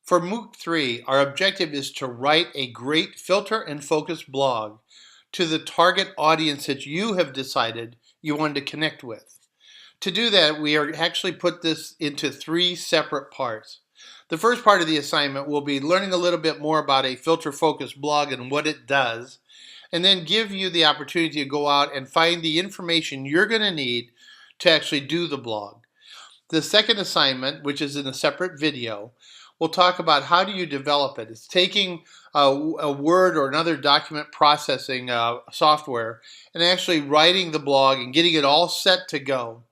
For MOOC 3, our objective is to write a great filter and focus blog to the target audience that you have decided you want to connect with. To do that, we are actually put this into 3 separate parts. The first part of the assignment will be learning a little bit more about a filter focus blog and what it does, and then give you the opportunity to go out and find the information you're going to need to actually do the blog. The second assignment, which is in a separate video, we'll talk about how do you develop it. It's taking a Word or another document processing software and actually writing the blog and getting it all set to go.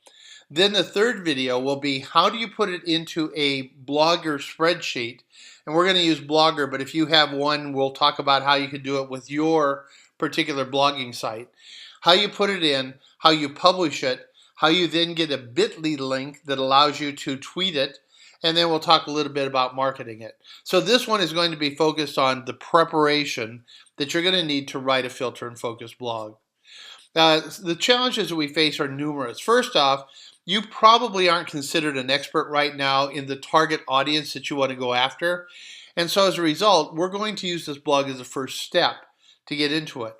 Then the third video will be how do you put it into a Blogger spreadsheet. And we're going to use Blogger, but if you have one, we'll talk about how you can do it with your particular blogging site. How you put it in, how you publish it, how you then get a bit.ly link that allows you to tweet it, and then we'll talk a little bit about marketing it. So this one is going to be focused on the preparation that you're going to need to write a filter and focus blog. The challenges that we face are numerous. First off, you probably aren't considered an expert right now in the target audience that you want to go after. And so as a result, we're going to use this blog as a first step to get into it.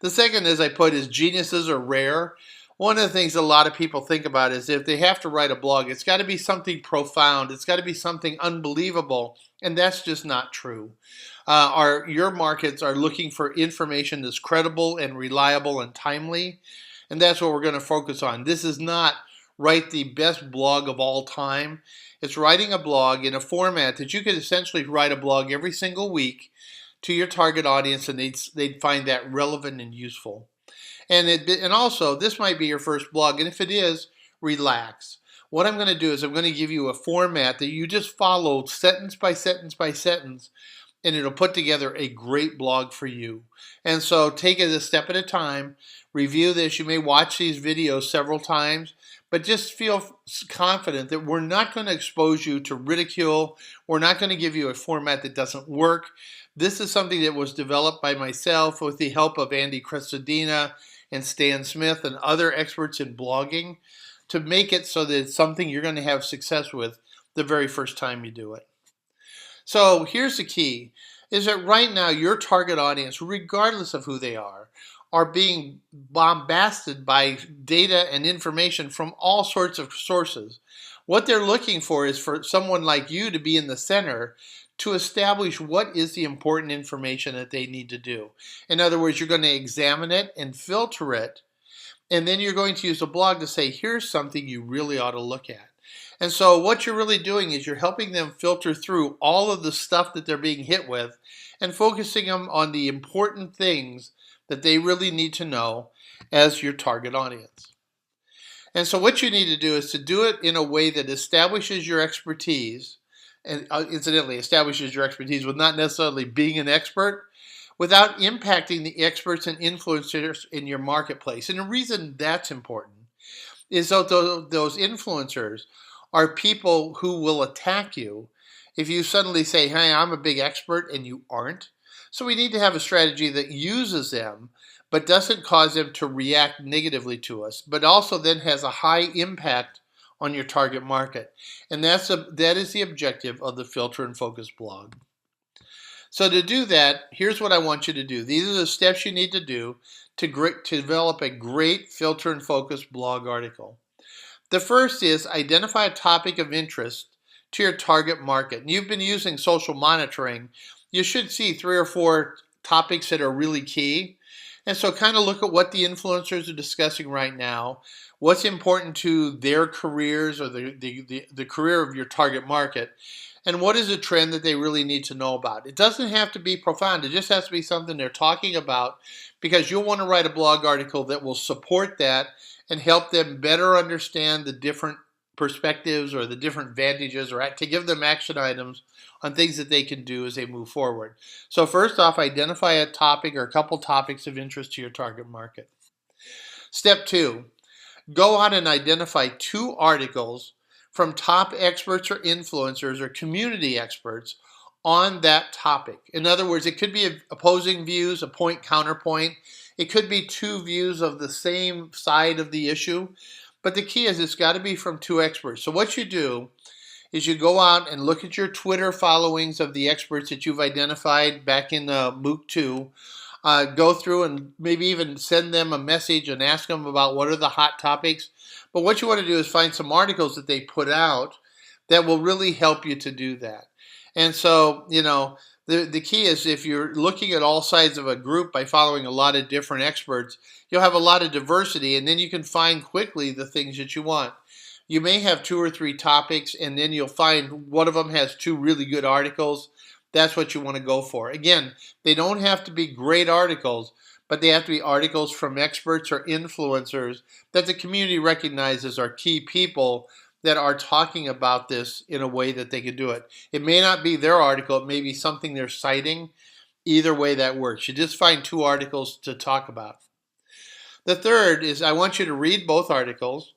The second, as I put, is geniuses are rare. One of the things a lot of people think about is if they have to write a blog, it's got to be something profound. It's got to be something unbelievable, and that's just not true. Your markets are looking for information that's credible and reliable and timely, and that's what we're going to focus on. This is not write the best blog of all time. It's writing a blog in a format that you could essentially write a blog every single week to your target audience, and they'd find that relevant and useful. And also, this might be your first blog, and if it is, relax. What I'm going to do is I'm going to give you a format that you just follow sentence by sentence by sentence, and it'll put together a great blog for you. And so take it a step at a time, review this. You may watch these videos several times, but just feel confident that we're not going to expose you to ridicule. We're not going to give you a format that doesn't work. This is something that was developed by myself with the help of Andy Crestodina and Stan Smith and other experts in blogging to make it so that it's something you're going to have success with the very first time you do it. So here's the key, is that right now your target audience, regardless of who they are being bombarded by data and information from all sorts of sources. What they're looking for is for someone like you to be in the center to establish what is the important information that they need to do. In other words, you're going to examine it and filter it, and then you're going to use a blog to say, here's something you really ought to look at. And so what you're really doing is you're helping them filter through all of the stuff that they're being hit with and focusing them on the important things that they really need to know as your target audience. And so what you need to do is to do it in a way that establishes your expertise, and incidentally establishes your expertise with not necessarily being an expert, without impacting the experts and influencers in your marketplace. And the reason that's important is that those influencers are people who will attack you if you suddenly say, hey, I'm a big expert, and you aren't. So we need to have a strategy that uses them, but doesn't cause them to react negatively to us, but also then has a high impact on your target market. And that is the objective of the Filter and Focus blog. So to do that, here's what I want you to do. These are the steps you need to do to develop a great Filter and Focus blog article. The first is identify a topic of interest to your target market. And you've been using social monitoring. You should see 3 or 4 topics that are really key. And so kind of look at what the influencers are discussing right now, what's important to their careers or the career of your target market, and what is a trend that they really need to know about. It doesn't have to be profound. It just has to be something they're talking about, because you'll want to write a blog article that will support that and help them better understand the different perspectives or the different advantages, or to give them action items on things that they can do as they move forward. So first off, identify a topic or a couple topics of interest to your target market. Step 2, go out and identify 2 articles from top experts or influencers or community experts on that topic. In other words, it could be opposing views, a point counterpoint. It could be 2 views of the same side of the issue. But the key is it's got to be from 2 experts. So what you do is you go out and look at your Twitter followings of the experts that you've identified back in MOOC 2. Go through and maybe even send them a message and ask them about what are the hot topics. But what you want to do is find some articles that they put out that will really help you to do that. And so, the key is if you're looking at all sides of a group by following a lot of different experts, you'll have a lot of diversity, and then you can find quickly the things that you want. You may have 2 or 3 topics, and then you'll find one of them has 2 really good articles. That's what you want to go for. Again, they don't have to be great articles, but they have to be articles from experts or influencers that the community recognizes are key people that are talking about this in a way that they can do it. It may not be their article, it may be something they're citing. Either way that works. You just find 2 articles to talk about. The third is I want you to read both articles,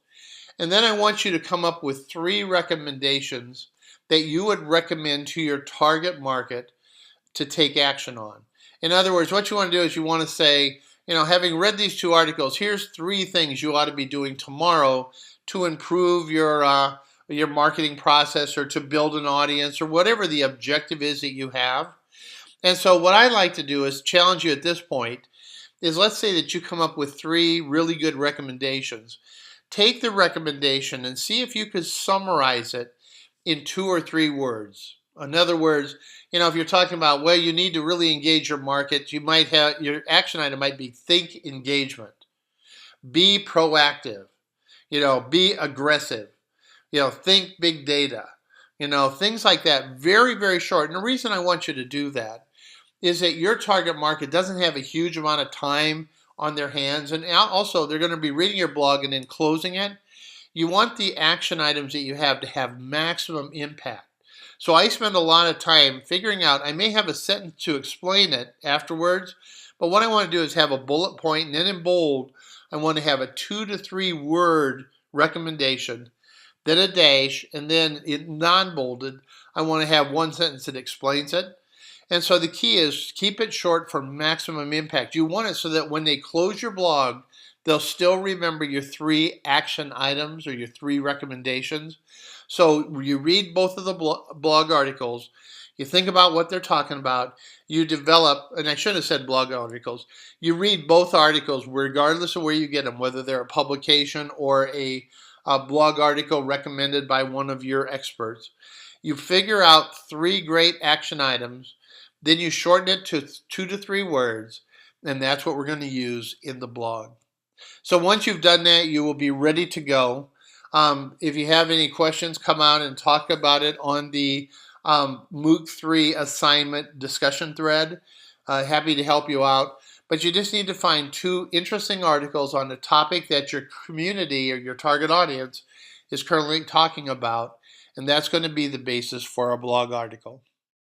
and then I want you to come up with 3 recommendations that you would recommend to your target market to take action on. In other words, what you want to do is you want to say, having read these 2 articles, here's 3 things you ought to be doing tomorrow to improve your marketing process or to build an audience or whatever the objective is that you have. And so what I like to do is challenge you at this point is let's say that you come up with 3 really good recommendations. Take the recommendation and see if you could summarize it in 2 or 3 words. In other words, if you're talking about, well, you need to really engage your market, you might have, your action item might be think engagement, be proactive, be aggressive, think big data, things like that. Very, very short. And the reason I want you to do that is that your target market doesn't have a huge amount of time on their hands. And also, they're going to be reading your blog and then closing it. You want the action items that you have to have maximum impact. So I spend a lot of time figuring out, I may have a sentence to explain it afterwards, but what I want to do is have a bullet point, and then in bold, I want to have a 2 to 3 word recommendation, then a dash, and then in non-bolded, I want to have 1 sentence that explains it. And so the key is keep it short for maximum impact. You want it so that when they close your blog, they'll still remember your 3 action items or your 3 recommendations. So you read both of the blog articles, you think about what they're talking about, you develop, and I shouldn't have said blog articles, you read both articles regardless of where you get them, whether they're a publication or a blog article recommended by one of your experts. You figure out 3 great action items, then you shorten it to 2 to 3 words, and that's what we're going to use in the blog. So once you've done that, you will be ready to go. If you have any questions, come out and talk about it on the MOOC 3 assignment discussion thread. Happy to help you out. But you just need to find 2 interesting articles on the topic that your community or your target audience is currently talking about, and that's going to be the basis for a blog article.